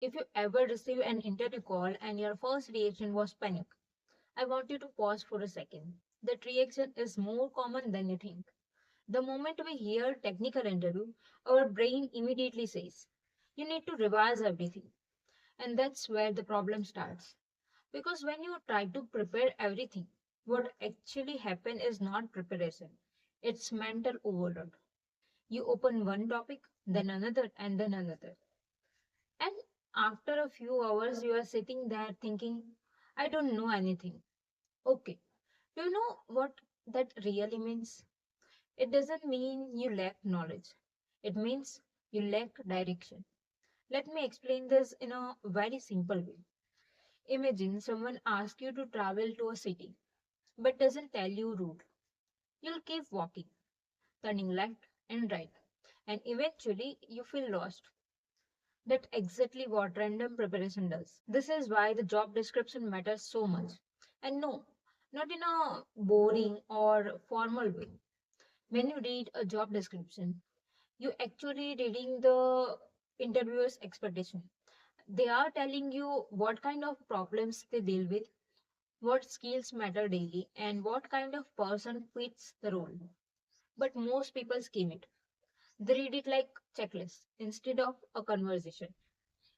If you ever receive an interview call and your first reaction was panic, I want you to pause for a second. That reaction is more common than you think. The moment we hear technical interview, our brain immediately says, you need to revise everything. And that's where the problem starts. Because when you try to prepare everything, what actually happens is not preparation. It's mental overload. You open one topic, then another, and then another. And after a few hours, you are sitting there thinking, I don't know anything. Okay, do you know what that really means? It doesn't mean you lack knowledge, it means you lack direction. Let me explain this in a very simple way. Imagine someone asks you to travel to a city but doesn't tell you route. You'll keep walking, turning left and right, and eventually you feel lost. That's exactly what random preparation does. This is why the job description matters so much. And no, not in a boring or formal way. When you read a job description, you actually reading the interviewer's expectation. They are telling you what kind of problems they deal with, what skills matter daily, and what kind of person fits the role. But most people skim it. They read it like checklist instead of a conversation.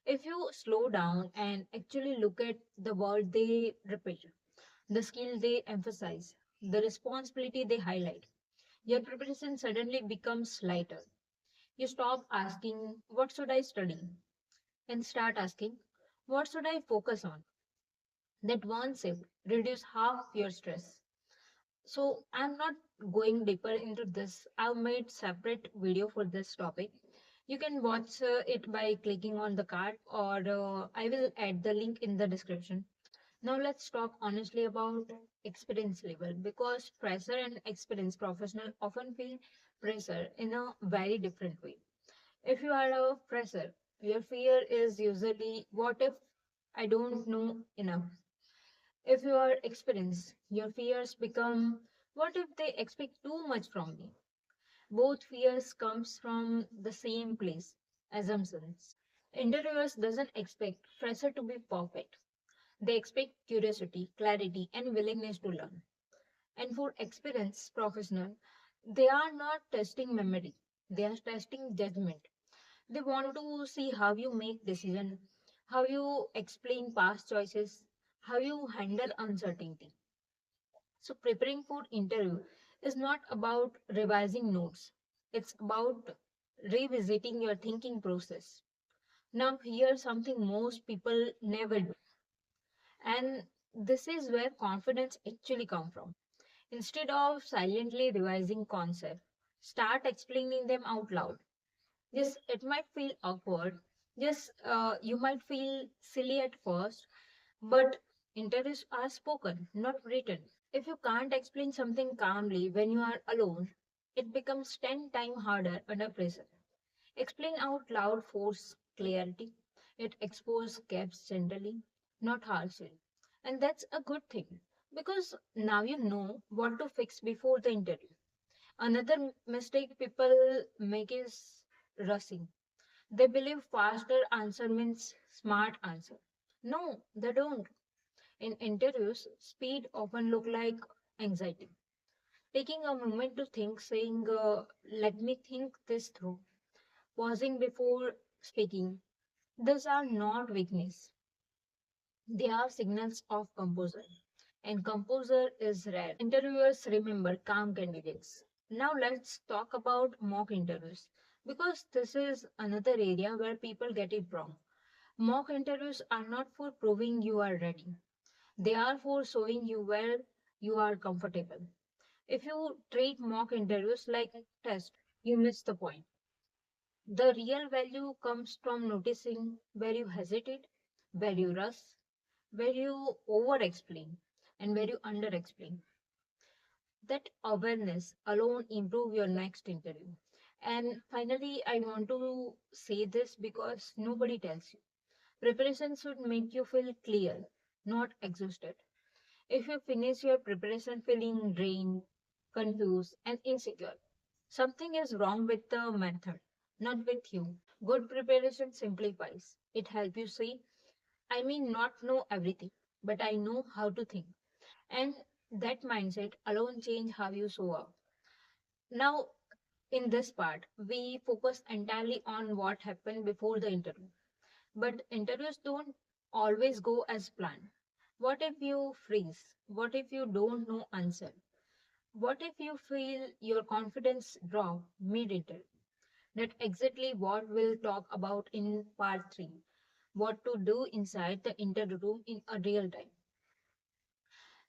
If you slow down and actually look at the word they repeat, the skill they emphasize, the responsibility they highlight, your preparation suddenly becomes lighter. You stop asking, what should I study? And start asking, what should I focus on? That one shift reduce half your stress. So I'm not going deeper into this. I've made separate video for this topic. You can watch it by clicking on the card or I will add the link in the description. Now let's talk honestly about experience level because fresher and experienced professional often feel pressure in a very different way. If you are a fresher, your fear is usually what if I don't know enough? If you are experienced, your fears become what if they expect too much from me? Both fears comes from the same place, assumptions. Interviewers doesn't expect fresher to be perfect. They expect curiosity, clarity, and willingness to learn. And for experienced professional, they are not testing memory. They are testing judgment. They want to see how you make decision, how you explain past choices, how you handle uncertainty. So preparing for interview is not about revising notes. It's about revisiting your thinking process. Now here's something most people never do. And this is where confidence actually comes from. Instead of silently revising concepts, start explaining them out loud. Yes, it might feel awkward. Yes, you might feel silly at first, but interviews are spoken, not written. If you can't explain something calmly when you are alone, it becomes 10 times harder under pressure. Explain out loud force clarity. It exposes gaps gently, not harshly. And that's a good thing because now you know what to fix before the interview. Another mistake people make is rushing. They believe faster answer means smart answer. No, they don't. In interviews, speed often look like anxiety. Taking a moment to think, saying, let me think this through, pausing before speaking, these are not weakness. They are signals of composure. And composure is rare. Interviewers remember calm candidates. Now let's talk about mock interviews because this is another area where people get it wrong. Mock interviews are not for proving you are ready. They are for showing you where you are comfortable. If you treat mock interviews like a test, you miss the point. The real value comes from noticing where you hesitate, where you rush, where you over explain, and where you under explain. That awareness alone improve your next interview. And finally, I want to say this because nobody tells you. Preparation should make you feel clear, not exhausted. If you finish your preparation feeling drained, confused, and insecure, something is wrong with the method, not with you. Good preparation simplifies. It helps you see, I may not know everything, but I know how to think. And that mindset alone change how you show up. Now, in this part, we focus entirely on what happened before the interview. But interviews don't always go as planned. What if you freeze? What if you don't know answer? What if you feel your confidence drop mid-interview? That's exactly what we'll talk about in part 3. What to do inside the interview room in a real time.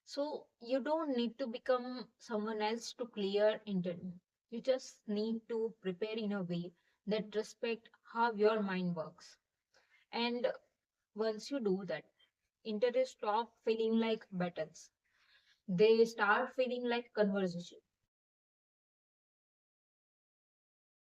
So you don't need to become someone else to clear interview. You just need to prepare in a way that respect how your mind works. And once you do that, interviews stop feeling like battles. They start feeling like conversation.